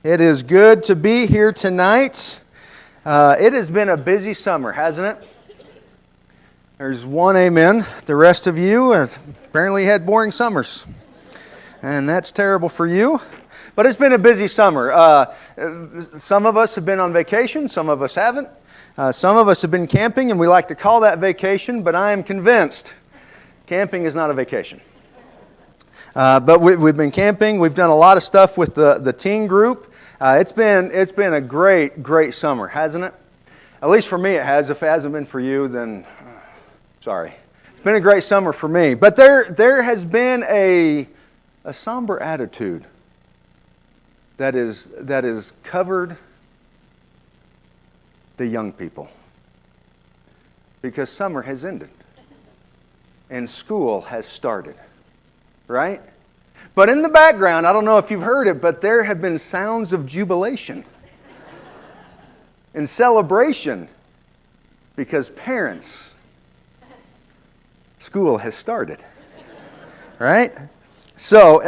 It is good to be here tonight. It has been a busy summer, hasn't it? There's one amen. The rest of you have apparently had boring summers. And that's terrible for you. But it's been a busy summer. Some of us have been on vacation, some of us haven't. Some of us have been camping, and we like to call that vacation, but I am convinced camping is not a vacation. But we've been camping. We've done a lot of stuff with the teen group. It's been a great summer, hasn't it? At least for me it has. If it hasn't been for you, then sorry. It's been a great summer for me. But there has been a somber attitude that is covered the young people. Because summer has ended. And school has started. Right? But in the background, I don't know if you've heard it, but there have been sounds of jubilation and celebration because parents, school has started. Right? So,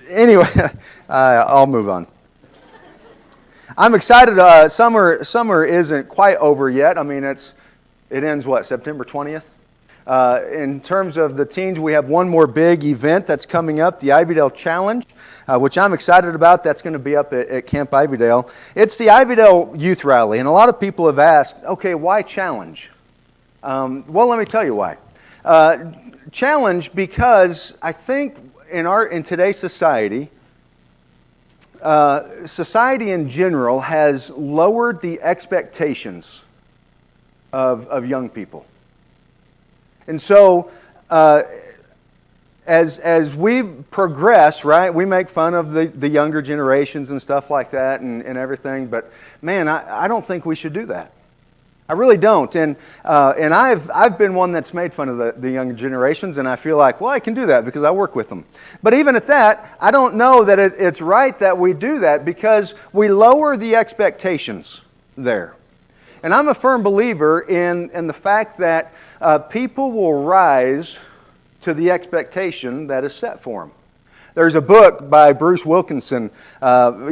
anyway, I'll move on. I'm excited. Summer isn't quite over yet. I mean, it ends what, September 20th? In terms of the teens, we have one more big event that's coming up, the Ivydale Challenge, which I'm excited about. That's going to be up at Camp Ivydale. It's the Ivydale Youth Rally, and a lot of people have asked, okay, why challenge? Well, let me tell you why. Challenge because I think in today's society, society in general has lowered the expectations of young people. And so, as we progress, right, we make fun of the younger generations and stuff like that and everything. But man, I don't think we should do that. I really don't. And I've been one that's made fun of the younger generations, and I feel like, well, I can do that because I work with them. But even at that, I don't know that it's right that we do that because we lower the expectations there. And I'm a firm believer in the fact that people will rise to the expectation that is set for them. There's a book by Bruce Wilkinson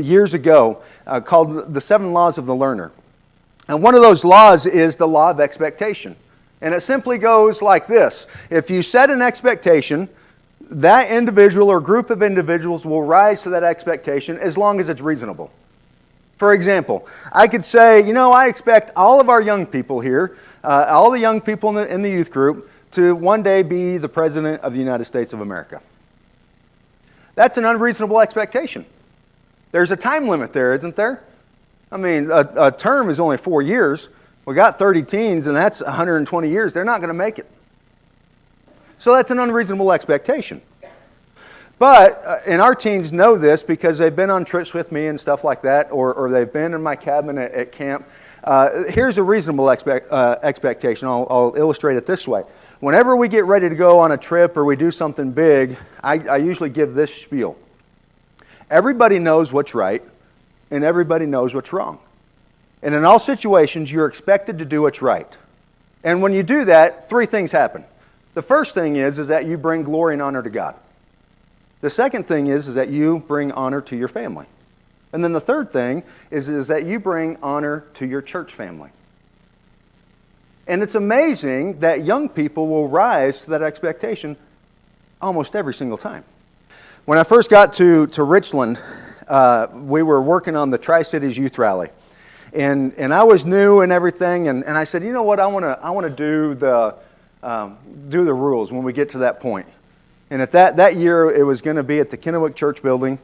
years ago called The 7 Laws of the Learner. And one of those laws is the law of expectation. And it simply goes like this. If you set an expectation, that individual or group of individuals will rise to that expectation as long as it's reasonable. For example, I could say, I expect all of our young people here, all the young people in the youth group, to one day be the President of the United States of America. That's an unreasonable expectation. There's a time limit there, isn't there? I mean, a term is only 4 years. We got 30 teens, and that's 120 years. They're not going to make it. So that's an unreasonable expectation. But, and our teens know this because they've been on trips with me and stuff like that, or they've been in my cabin at camp. Here's a reasonable expectation. I'll illustrate it this way. Whenever we get ready to go on a trip or we do something big, I usually give this spiel. Everybody knows what's right, and everybody knows what's wrong. And in all situations, you're expected to do what's right. And when you do that, 3 things happen. The first thing is that you bring glory and honor to God. The second thing is that you bring honor to your family. And then the third thing is that you bring honor to your church family. And it's amazing that young people will rise to that expectation almost every single time. When I first got to Richland, we were working on the Tri-Cities Youth Rally. And I was new and everything, and I said, you know what, I want to do the rules when we get to that point. And at that year, it was going to be at the Kennewick Church building.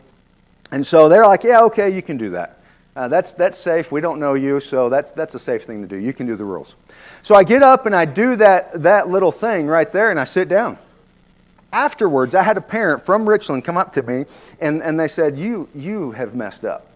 And so they're like, yeah, okay, you can do that. That's safe. We don't know you, so that's a safe thing to do. You can do the rules. So I get up and I do that little thing right there, and I sit down. Afterwards, I had a parent from Richland come up to me, and they said, you have messed up.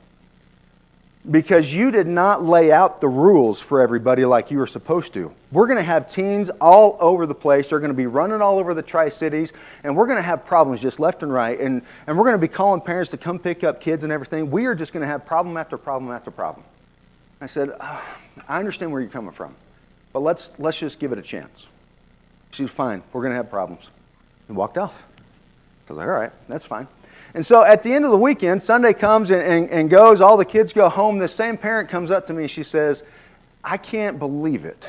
Because you did not lay out the rules for everybody like you were supposed to. We're going to have teens all over the place. They're going to be running all over the Tri-Cities, and we're going to have problems just left and right. And we're going to be calling parents to come pick up kids and everything. We are just going to have problem after problem after problem. I said, I understand where you're coming from, but let's just give it a chance. She's fine. We're going to have problems. And walked off. I was like, all right, that's fine. And so at the end of the weekend, Sunday comes and goes, all the kids go home. This same parent comes up to me, she says, I can't believe it.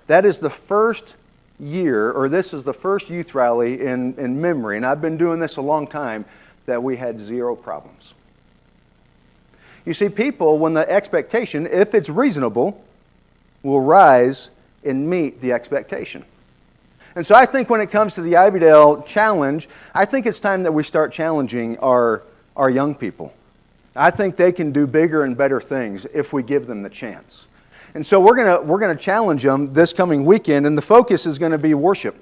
That is the first year, or this is the first youth rally in memory, and I've been doing this a long time, that we had zero problems. You see, people, when the expectation, if it's reasonable, will rise and meet the expectation. And so I think when it comes to the Ivydale Challenge, I think it's time that we start challenging our young people. I think they can do bigger and better things if we give them the chance. And so we're gonna challenge them this coming weekend, and the focus is going to be worship.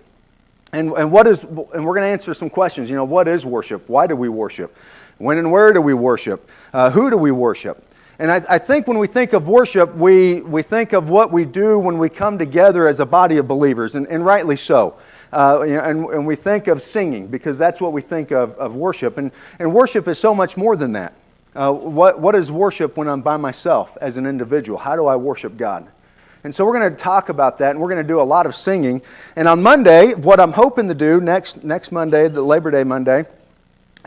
And we're going to answer some questions. You know, what is worship? Why do we worship? When and where do we worship? Who do we worship? And I think when we think of worship, we think of what we do when we come together as a body of believers, and rightly so. And we think of singing, because that's what we think of worship. And worship is so much more than that. What is worship when I'm by myself as an individual? How do I worship God? And so we're going to talk about that, and we're going to do a lot of singing. And on Monday, what I'm hoping to do next Monday, the Labor Day Monday,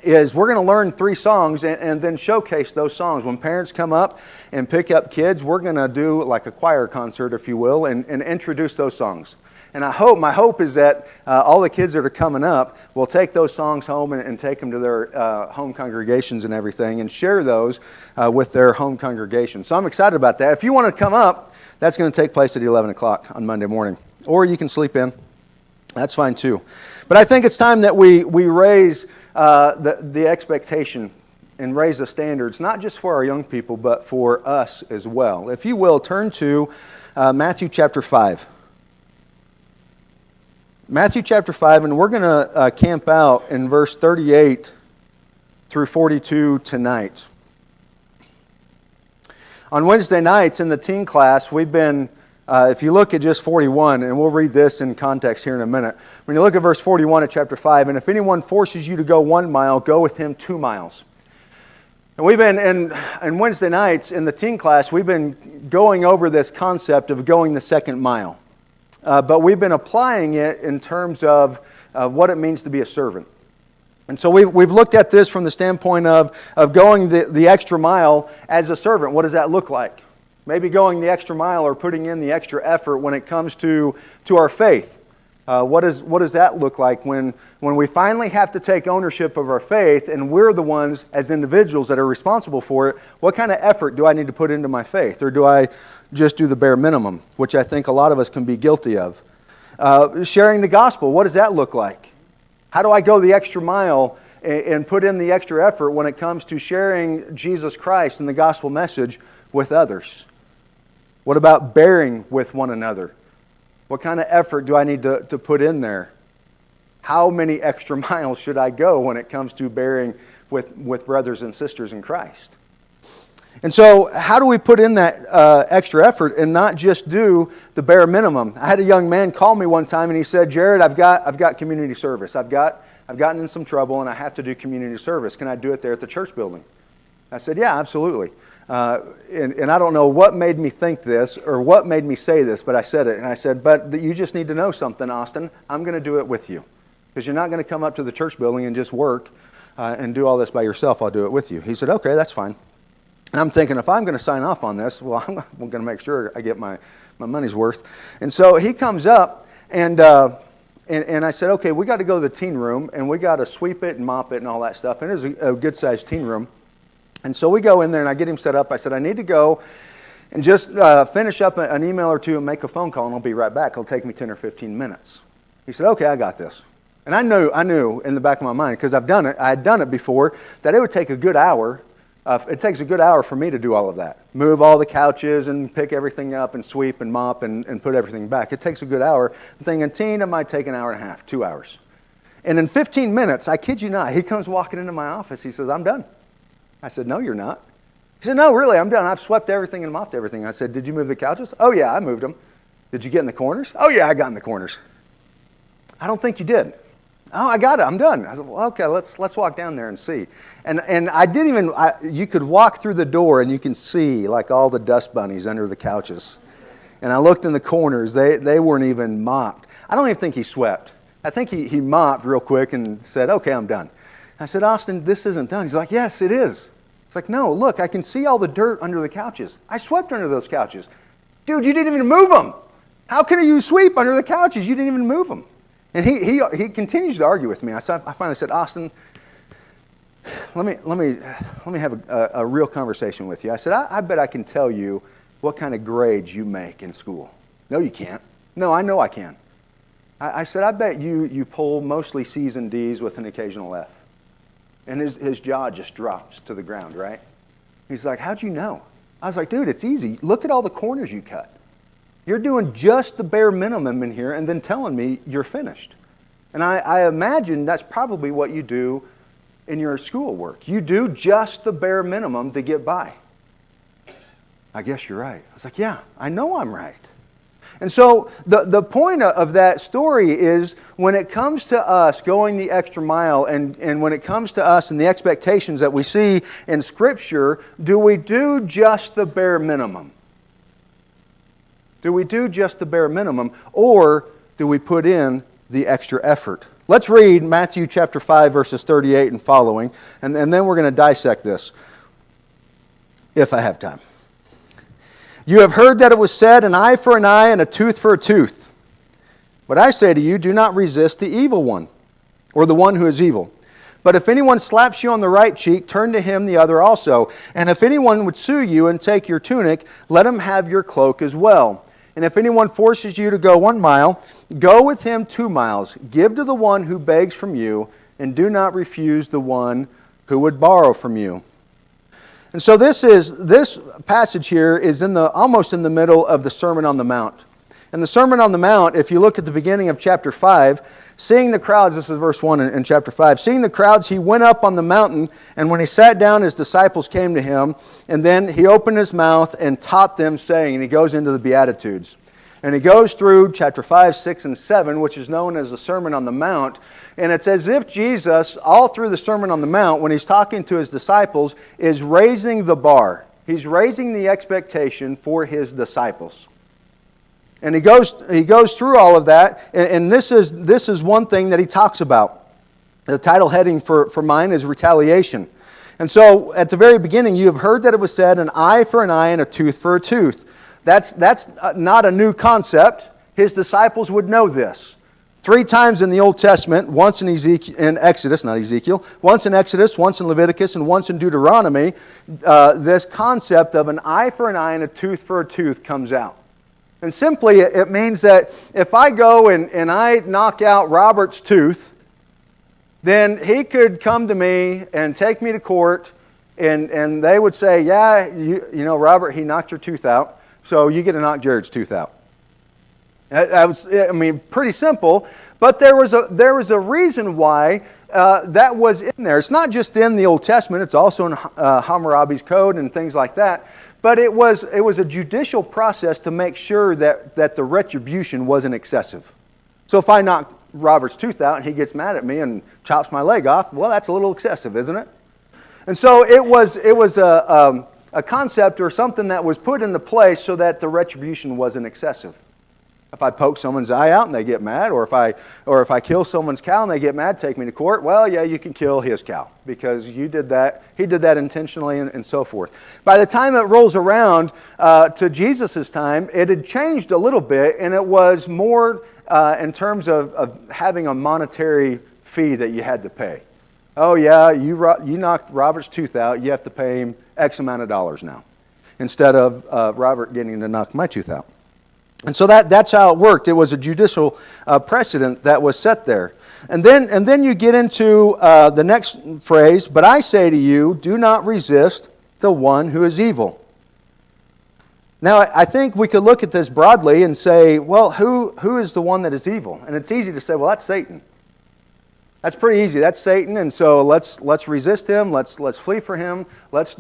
is we're going to learn 3 songs and then showcase those songs. When parents come up and pick up kids, we're going to do like a choir concert, if you will, and introduce those songs. And my hope is that all the kids that are coming up will take those songs home and take them to their home congregations and everything, and share those with their home congregation. So I'm excited about that. If you want to come up, that's going to take place at 11 o'clock on Monday morning. Or you can sleep in. That's fine too. But I think it's time that we raise the expectation and raise the standards, not just for our young people, but for us as well. If you will, turn to Matthew chapter 5. Matthew chapter 5, and we're going to camp out in verse 38 through 42 tonight. On Wednesday nights in the teen class, we've been, if you look at just 41, and we'll read this in context here in a minute. When you look at verse 41 of chapter 5, and if anyone forces you to go 1 mile, go with him 2 miles. And we've been, in Wednesday nights in the teen class, we've been going over this concept of going the second mile. But we've been applying it in terms of what it means to be a servant. And so we've looked at this from the standpoint of going the extra mile as a servant. What does that look like? Maybe going the extra mile or putting in the extra effort when it comes to our faith. What does that look like when we finally have to take ownership of our faith and we're the ones as individuals that are responsible for it? What kind of effort do I need to put into my faith? Or do I just do the bare minimum, which I think a lot of us can be guilty of? Sharing the gospel, what does that look like? How do I go the extra mile and put in the extra effort when it comes to sharing Jesus Christ and the gospel message with others? What about bearing with one another? What kind of effort do I need to put in there? How many extra miles should I go when it comes to bearing with brothers and sisters in Christ? And so how do we put in that extra effort and not just do the bare minimum? I had a young man call me one time and he said, Jared, I've got community service. I've gotten in some trouble and I have to do community service. Can I do it there at the church building? I said, yeah, absolutely. And I don't know what made me think this or what made me say this, but I said it. And I said, but you just need to know something, Austin. I'm going to do it with you. Because you're not going to come up to the church building and just work and do all this by yourself. I'll do it with you. He said, okay, that's fine. And I'm thinking, if I'm going to sign off on this, well, I'm going to make sure I get my money's worth. And so he comes up, and I said, okay, we got to go to the teen room, and we got to sweep it and mop it and all that stuff. And it was a good-sized teen room. And so we go in there, and I get him set up. I said, I need to go and just finish up an email or two and make a phone call, and I'll be right back. It'll take me 10 or 15 minutes. He said, okay, I got this. And I knew in the back of my mind, because I've done it, I had done it before, that it would take a good hour. It takes a good hour for me to do all of that. Move all the couches and pick everything up and sweep and mop and put everything back. It takes a good hour. I'm thinking, teen, it might take an hour and a half, 2 hours. And in 15 minutes, I kid you not, he comes walking into my office. He says, I'm done. I said, no, you're not. He said, no, really, I'm done. I've swept everything and mopped everything. I said, did you move the couches? Oh, yeah, I moved them. Did you get in the corners? Oh, yeah, I got in the corners. I don't think you did. Oh, I got it. I'm done. I said, well, okay, let's walk down there and see. And I didn't even, you could walk through the door and you can see like all the dust bunnies under the couches. And I looked in the corners. They weren't even mopped. I don't even think he swept. I think he mopped real quick and said, okay, I'm done. I said, Austin, this isn't done. He's like, yes, it is. It's like, no, look, I can see all the dirt under the couches. I swept under those couches. Dude, you didn't even move them. How can you sweep under the couches? You didn't even move them. And he continues to argue with me. I finally said, Austin, let me have a real conversation with you. I said, I bet I can tell you what kind of grades you make in school. No, you can't. No, I know I can. I said, I bet you pull mostly C's and D's with an occasional F. And his jaw just drops to the ground, right? He's like, how'd you know? I was like, dude, it's easy. Look at all the corners you cut. You're doing just the bare minimum in here and then telling me you're finished. And I imagine that's probably what you do in your schoolwork. You do just the bare minimum to get by. I guess you're right. I was like, yeah, I know I'm right. And so the point of that story is when it comes to us going the extra mile and when it comes to us and the expectations that we see in Scripture, do we do just the bare minimum? Do we do just the bare minimum, or do we put in the extra effort? Let's read Matthew chapter 5, verses 38 and following, and then we're going to dissect this, if I have time. You have heard that it was said, an eye for an eye and a tooth for a tooth. But I say to you, do not resist the evil one, or the one who is evil. But if anyone slaps you on the right cheek, turn to him the other also. And if anyone would sue you and take your tunic, let him have your cloak as well. And if anyone forces you to go 1 mile, go with him 2 miles. Give to the one who begs from you, and do not refuse the one who would borrow from you. And so this passage here is almost in the middle of the Sermon on the Mount. And the Sermon on the Mount, if you look at the beginning of chapter 5, seeing the crowds, this is verse 1 in chapter 5, seeing the crowds, he went up on the mountain, and when he sat down, his disciples came to him, and then he opened his mouth and taught them, saying, and he goes into the Beatitudes. And he goes through chapter 5, 6, and 7, which is known as the Sermon on the Mount. And it's as if Jesus, all through the Sermon on the Mount, when he's talking to his disciples, is raising the bar. He's raising the expectation for his disciples. And he goes through all of that, and this is one thing that he talks about. The title heading for mine is retaliation. And so at the very beginning, you have heard that it was said, an eye for an eye and a tooth for a tooth. That's not a new concept. His disciples would know this. 3 times in the Old Testament, once in Exodus, once in Exodus, once in Leviticus, and once in Deuteronomy, this concept of an eye for an eye and a tooth for a tooth comes out. And simply, it means that if I go and I knock out Robert's tooth, then he could come to me and take me to court, and they would say, yeah, you know, Robert, he knocked your tooth out, so you get to knock Jared's tooth out. That was, pretty simple, but there was a reason why that was in there. It's not just in the Old Testament, it's also in Hammurabi's Code and things like that. But it was a judicial process to make sure that the retribution wasn't excessive. So if I knock Robert's tooth out and he gets mad at me and chops my leg off, well, that's a little excessive, isn't it? And so it was a concept or something that was put into place so that the retribution wasn't excessive. If I poke someone's eye out and they get mad, or if I kill someone's cow and they get mad, take me to court, well, yeah, you can kill his cow because you did that. He did that intentionally and so forth. By the time it rolls around to Jesus' time, it had changed a little bit, and it was more in terms of having a monetary fee that you had to pay. Oh, yeah, you knocked Robert's tooth out, you have to pay him X amount of dollars now, instead of Robert getting to knock my tooth out. And so that's how it worked. It was a judicial precedent that was set there. And then you get into the next phrase, but I say to you, do not resist the one who is evil. Now, I think we could look at this broadly and say, well, who is the one that is evil? And it's easy to say, well, that's Satan. That's pretty easy. That's Satan, and so let's resist him. Let's flee for him. Let's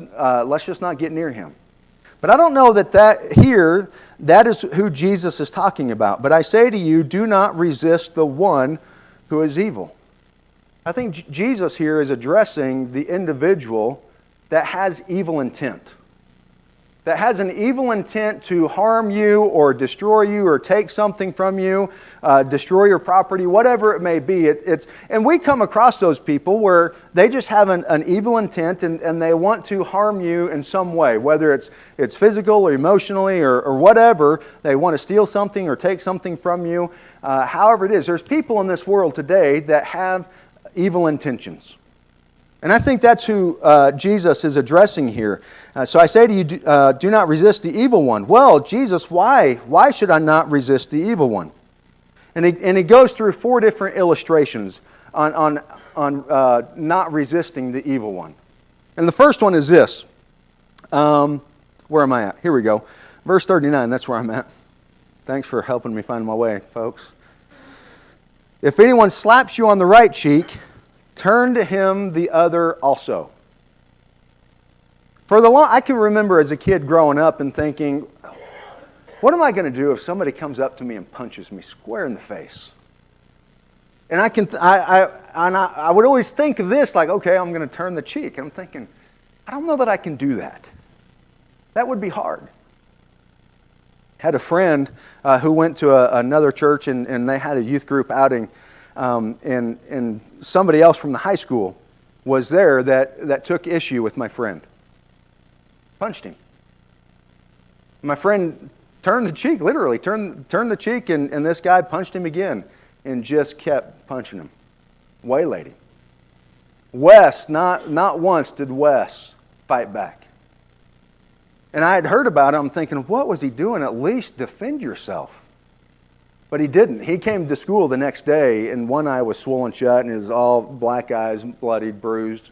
just not get near him. But I don't know that is who Jesus is talking about. But I say to you, do not resist the one who is evil. I think Jesus here is addressing the individual that has evil intent. that has an evil intent to harm you or destroy you or take something from you, destroy your property, whatever it may be. And we come across those people where they just have an evil intent and they want to harm you in some way, whether it's physical or emotionally or whatever. They want to steal something or take something from you. However it is, there's people in this world today that have evil intentions. And I think that's who Jesus is addressing here. So I say to you, do not resist the evil one. Well, Jesus, why? Why should I not resist the evil one? And he goes through 4 different illustrations on not resisting the evil one. And the first one is this. Where am I at? Here we go. Verse 39, that's where I'm at. Thanks for helping me find my way, folks. If anyone slaps you on the right cheek, turn to him the other also. I can remember as a kid growing up and thinking, what am I going to do if somebody comes up to me and punches me square in the face? And I would always think of this like, okay, I'm going to turn the cheek. And I'm thinking, I don't know that I can do that. That would be hard. Had a friend who went to another church and they had a youth group outing. And somebody else from the high school was there that took issue with my friend. Punched him. My friend turned the cheek, literally turned the cheek, and this guy punched him again and just kept punching him. Waylaid him. Wes, not once did Wes fight back. And I had heard about it. I'm thinking, what was he doing? At least defend yourself. But he didn't. He came to school the next day, and one eye was swollen shut, and his all black eyes, bloodied, bruised.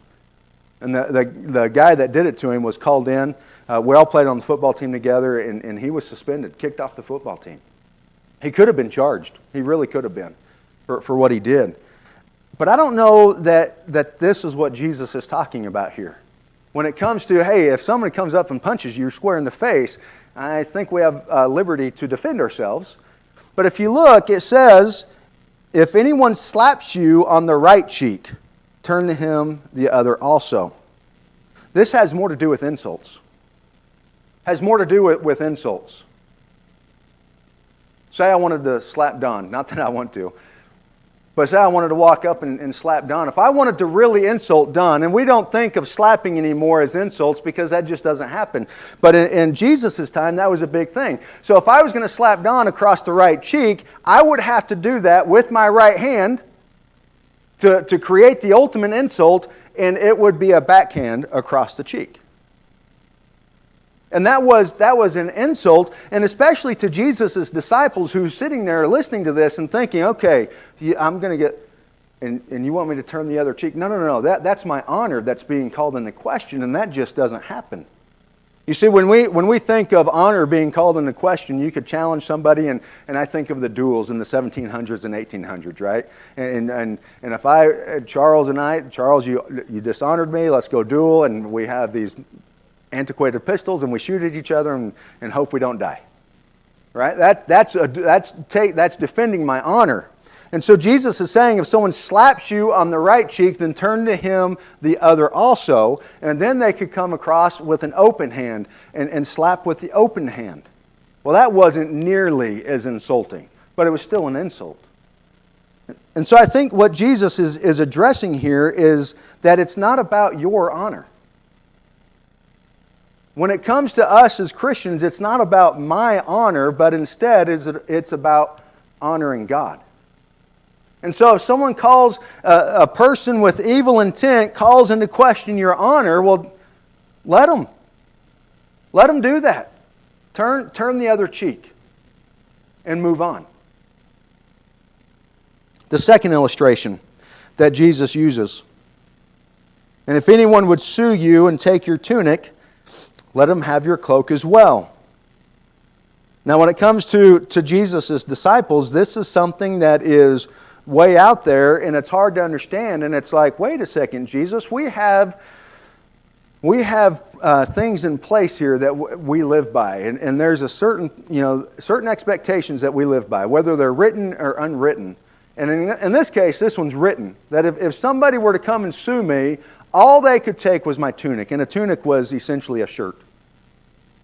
And the guy that did it to him was called in. We all played on the football team together, and he was suspended, kicked off the football team. He could have been charged. He really could have been for what he did. But I don't know that this is what Jesus is talking about here. When it comes to, hey, if someone comes up and punches you square in the face, I think we have liberty to defend ourselves. But if you look, it says, if anyone slaps you on the right cheek, turn to him the other also. This has more to do with insults. Has more to do with insults. Say I wanted to slap Don. Not that I want to. But say I wanted to walk up and slap Don. If I wanted to really insult Don, and we don't think of slapping anymore as insults because that just doesn't happen. But in Jesus' time, that was a big thing. So if I was going to slap Don across the right cheek, I would have to do that with my right hand to create the ultimate insult, and it would be a backhand across the cheek. And that was an insult, and especially to Jesus' disciples who's sitting there listening to this and thinking, okay, I'm going to get, and you want me to turn the other cheek? No. That's my honor that's being called into question, and that just doesn't happen. You see, when we think of honor being called into question, you could challenge somebody, and I think of the duels in the 1700s and 1800s, right? And if Charles, you dishonored me, let's go duel, and we have these antiquated pistols, and we shoot at each other and hope we don't die. Right? That's defending my honor. And so Jesus is saying, if someone slaps you on the right cheek, then turn to him the other also. And then they could come across with an open hand and slap with the open hand. Well, that wasn't nearly as insulting, but it was still an insult. And so I think what Jesus is addressing here is that it's not about your honor. When it comes to us as Christians, it's not about my honor, but instead it's about honoring God. And so if someone calls a person with evil intent, calls into question your honor, well, let them. Let them do that. Turn the other cheek and move on. The second illustration that Jesus uses. And if anyone would sue you and take your tunic, let him have your cloak as well. Now, when it comes to Jesus' disciples, this is something that is way out there, and it's hard to understand. And it's like, wait a second, Jesus, we have things in place here that we live by, and there's a certain expectations that we live by, whether they're written or unwritten. And in this case, this one's written. That if somebody were to come and sue me, all they could take was my tunic, and a tunic was essentially a shirt.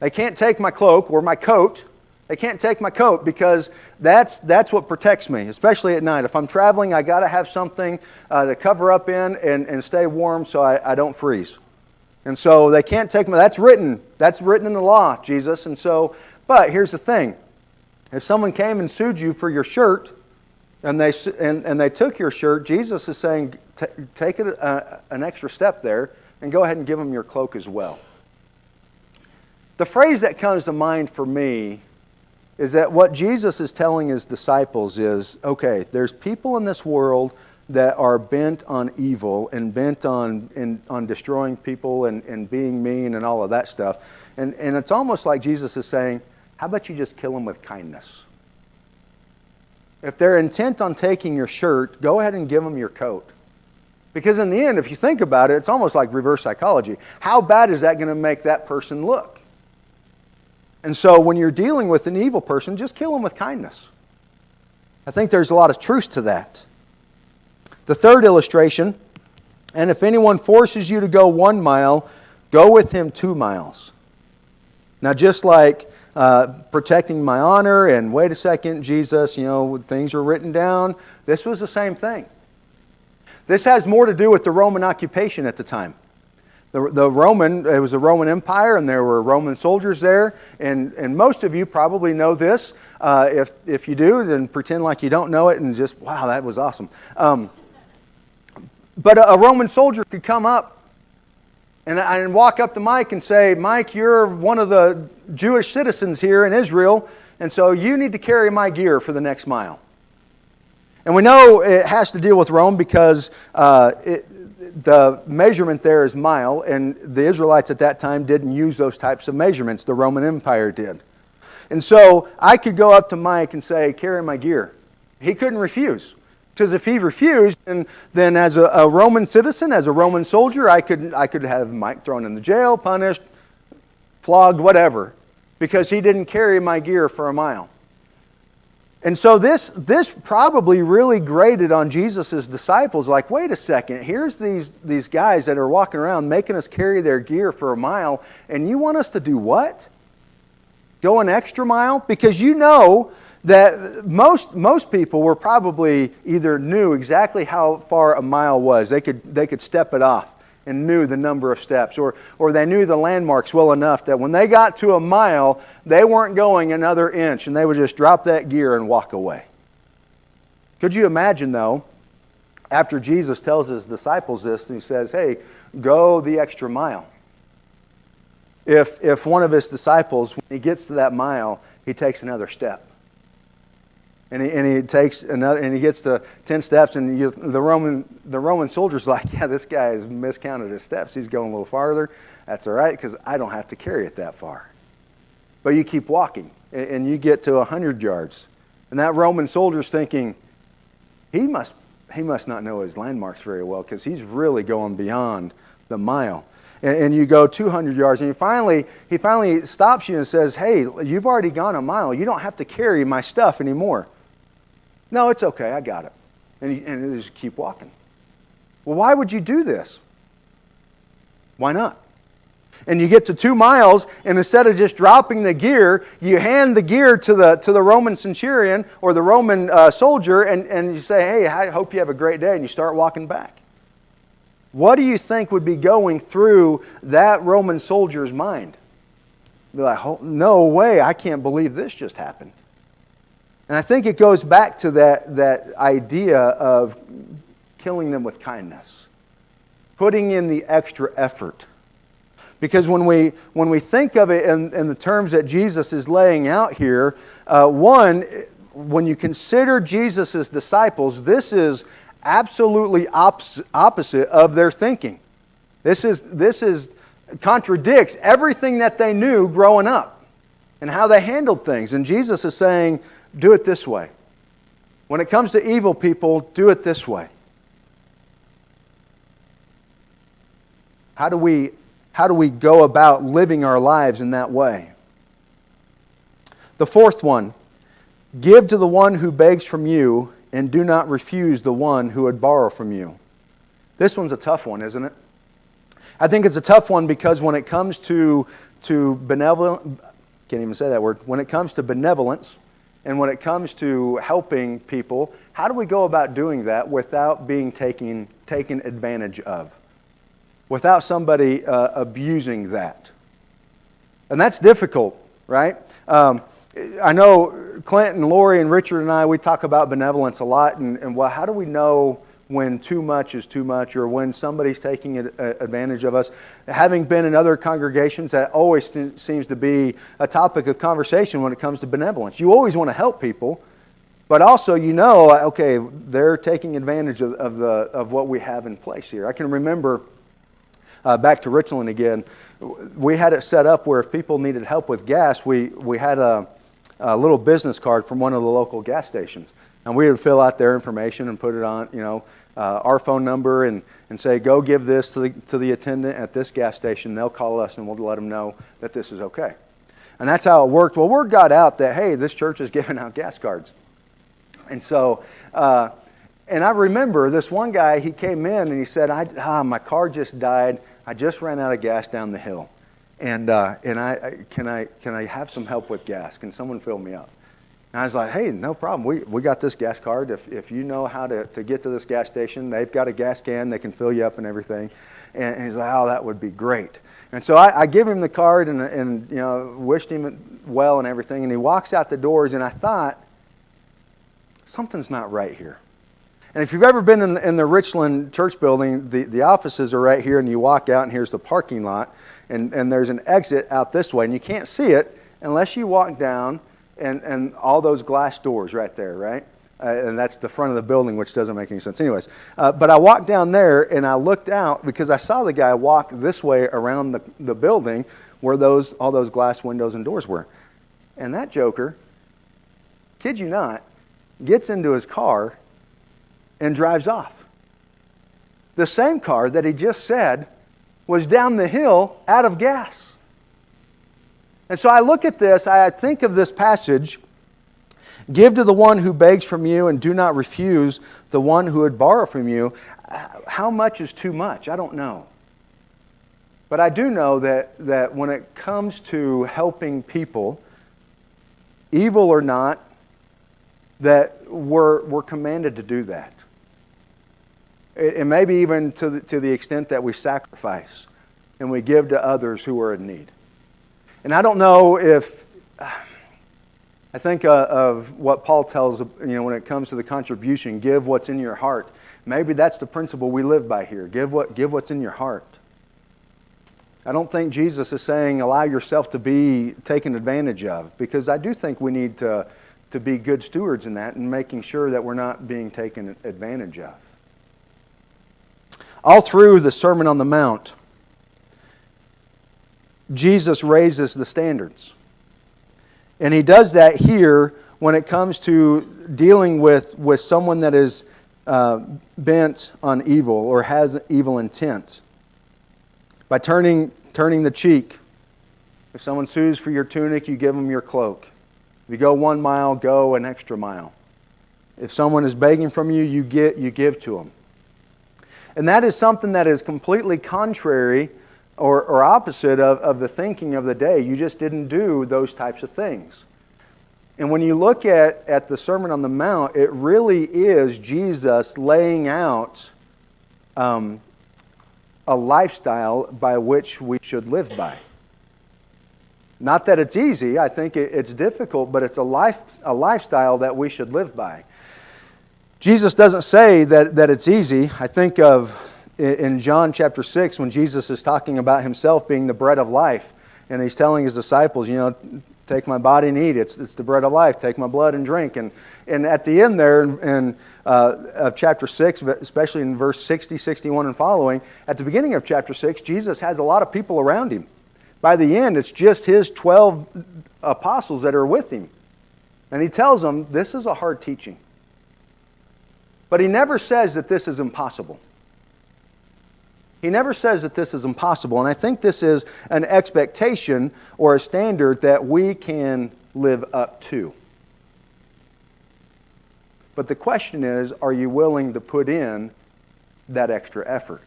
They can't take my cloak or my coat. They can't take my coat because that's what protects me, especially at night. If I'm traveling, I got to have something to cover up in and stay warm so I don't freeze. And so they can't take my, that's written in the law, Jesus. And so, but here's the thing. If someone came and sued you for your shirt and they took your shirt, Jesus is saying, take it an extra step there and go ahead and give them your cloak as well. The phrase that comes to mind for me is that what Jesus is telling his disciples is, okay, there's people in this world that are bent on evil and bent on destroying people and being mean and all of that stuff. And it's almost like Jesus is saying, how about you just kill them with kindness? If they're intent on taking your shirt, go ahead and give them your coat. Because in the end, if you think about it, it's almost like reverse psychology. How bad is that going to make that person look? And so when you're dealing with an evil person, just kill them with kindness. I think there's a lot of truth to that. The third illustration, and if anyone forces you to go 1 mile, go with him 2 miles. Now just like protecting my honor and wait a second, Jesus, things are written down, this was the same thing. This has more to do with the Roman occupation at the time. It was a Roman Empire, and there were Roman soldiers there. And most of you probably know this. If you do, then pretend like you don't know it and just, wow, that was awesome. But a Roman soldier could come up and walk up to Mike and say, Mike, you're one of the Jewish citizens here in Israel, and so you need to carry my gear for the next mile. And we know it has to deal with Rome because the measurement there is mile, and the Israelites at that time didn't use those types of measurements. The Roman Empire did. And so I could go up to Mike and say, carry my gear. He couldn't refuse. Because if he refused, then as a Roman citizen, as a Roman soldier, I could have Mike thrown in the jail, punished, flogged, whatever, because he didn't carry my gear for a mile. And so this probably really grated on Jesus' disciples, like, wait a second, here's these guys that are walking around making us carry their gear for a mile, and you want us to do what? Go an extra mile? Because you know that most people were probably either knew exactly how far a mile was. They could step it off and knew the number of steps, or they knew the landmarks well enough that when they got to a mile, they weren't going another inch, and they would just drop that gear and walk away. Could you imagine, though, after Jesus tells his disciples this, and he says, hey, go the extra mile. If one of his disciples, when he gets to that mile, he takes another step. And he takes another, and he gets to 10 steps, and the Roman soldier's like, yeah, this guy has miscounted his steps. He's going a little farther. That's all right, because I don't have to carry it that far. But you keep walking, and you get to 100 yards. And that Roman soldier's thinking, he must not know his landmarks very well, because he's really going beyond the mile. And you go 200 yards, and he finally stops you and says, hey, you've already gone a mile. You don't have to carry my stuff anymore. No, it's okay, I got it. And you just keep walking. Well, why would you do this? Why not? And you get to 2 miles, and instead of just dropping the gear, you hand the gear to the Roman centurion or the Roman soldier, and you say, hey, I hope you have a great day, and you start walking back. What do you think would be going through that Roman soldier's mind? Be like, oh, no way, I can't believe this just happened. And I think it goes back to that idea of killing them with kindness, putting in the extra effort. Because when we think of it in the terms that Jesus is laying out here, when you consider Jesus' disciples, this is absolutely opposite of their thinking. This contradicts everything that they knew growing up and how they handled things. And Jesus is saying, do it this way. When it comes to evil people, do it this way. How do we go about living our lives in that way? The fourth one, give to the one who begs from you, and do not refuse the one who would borrow from you. This one's a tough one, isn't it? I think it's a tough one because when it comes to benevolent, can't even say that word, when it comes to benevolence and when it comes to helping people, how do we go about doing that without being taken advantage of? Without somebody abusing that? And that's difficult, right? I know Clint and Lori and Richard and I, we talk about benevolence a lot, and well, how do we know when too much is too much or when somebody's taking advantage of us? Having been in other congregations, that always seems to be a topic of conversation when it comes to benevolence. You always want to help people, but also okay, they're taking advantage of what we have in place here. I can remember, back to Richland again, we had it set up where if people needed help with gas, we had a little business card from one of the local gas stations. And we would fill out their information and put it on, our phone number and say, go give this to the attendant at this gas station. They'll call us and we'll let them know that this is okay. And that's how it worked. Well, word got out that, hey, this church is giving out gas cards. And so, and I remember this one guy, he came in and he said, my car just died. I just ran out of gas down the hill. And can I have some help with gas? Can someone fill me up? And I was like, hey, no problem. We got this gas card. If you know how to get to this gas station, they've got a gas can. They can fill you up and everything. And he's like, oh, that would be great. And so I give him the card and wished him well and everything. And he walks out the doors, and I thought, something's not right here. And if you've ever been in the Richland church building, the offices are right here, and you walk out, and here's the parking lot. And there's an exit out this way, and you can't see it unless you walk down and all those glass doors right there, right? And that's the front of the building, which doesn't make any sense. Anyways, but I walked down there, and I looked out because I saw the guy walk this way around the building where all those glass windows and doors were. And that joker, kid you not, gets into his car and drives off. The same car that he just said was down the hill out of gas. And so I look at this, I think of this passage, give to the one who begs from you and do not refuse the one who would borrow from you. How much is too much? I don't know. But I do know that when it comes to helping people, evil or not, that we're commanded to do that. And maybe even to the extent that we sacrifice and we give to others who are in need. And I don't know if, I think of what Paul tells, when it comes to the contribution, give what's in your heart. Maybe that's the principle we live by here. Give what's in your heart. I don't think Jesus is saying allow yourself to be taken advantage of, because I do think we need to be good stewards in that and making sure that we're not being taken advantage of. All through the Sermon on the Mount, Jesus raises the standards. And he does that here when it comes to dealing with someone that is bent on evil or has evil intent. By turning the cheek. If someone sues for your tunic, you give them your cloak. If you go 1 mile, go an extra mile. If someone is begging from you, you give to them. And that is something that is completely contrary or opposite of the thinking of the day. You just didn't do those types of things. And when you look at the Sermon on the Mount, it really is Jesus laying out a lifestyle by which we should live by. Not that it's easy. I think it's difficult, but it's a lifestyle that we should live by. Jesus doesn't say that it's easy. I think of in John chapter 6 when Jesus is talking about himself being the bread of life. And he's telling his disciples, take my body and eat. It's the bread of life. Take my blood and drink. And at the end there of chapter 6, especially in verse 60, 61 and following, at the beginning of chapter 6, Jesus has a lot of people around him. By the end, it's just his 12 apostles that are with him. And he tells them, this is a hard teaching. But he never says that this is impossible. He never says that this is impossible. And I think this is an expectation or a standard that we can live up to. But the question is, are you willing to put in that extra effort?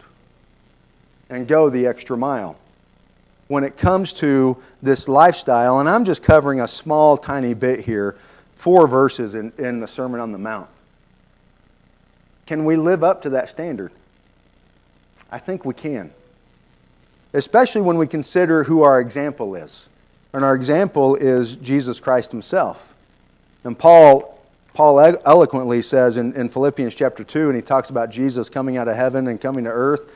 and go the extra mile when it comes to this lifestyle. And I'm just covering a small, tiny bit here, 4 verses in the Sermon on the Mount. Can we live up to that standard? I think we can. Especially when we consider who our example is. And our example is Jesus Christ Himself. And Paul eloquently says in Philippians chapter 2, and he talks about Jesus coming out of heaven and coming to earth.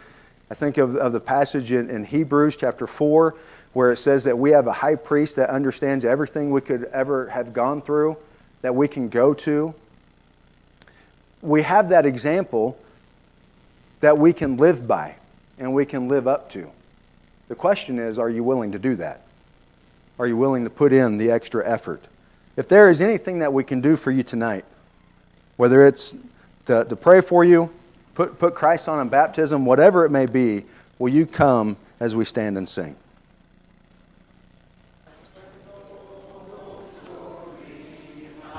I think of the passage in Hebrews chapter 4, where it says that we have a high priest that understands everything we could ever have gone through, that we can go to. We have that example that we can live by and we can live up to. The question is, are you willing to do that? Are you willing to put in the extra effort? If there is anything that we can do for you tonight, whether it's to pray for you, put Christ on in baptism, whatever it may be, will you come as we stand and sing?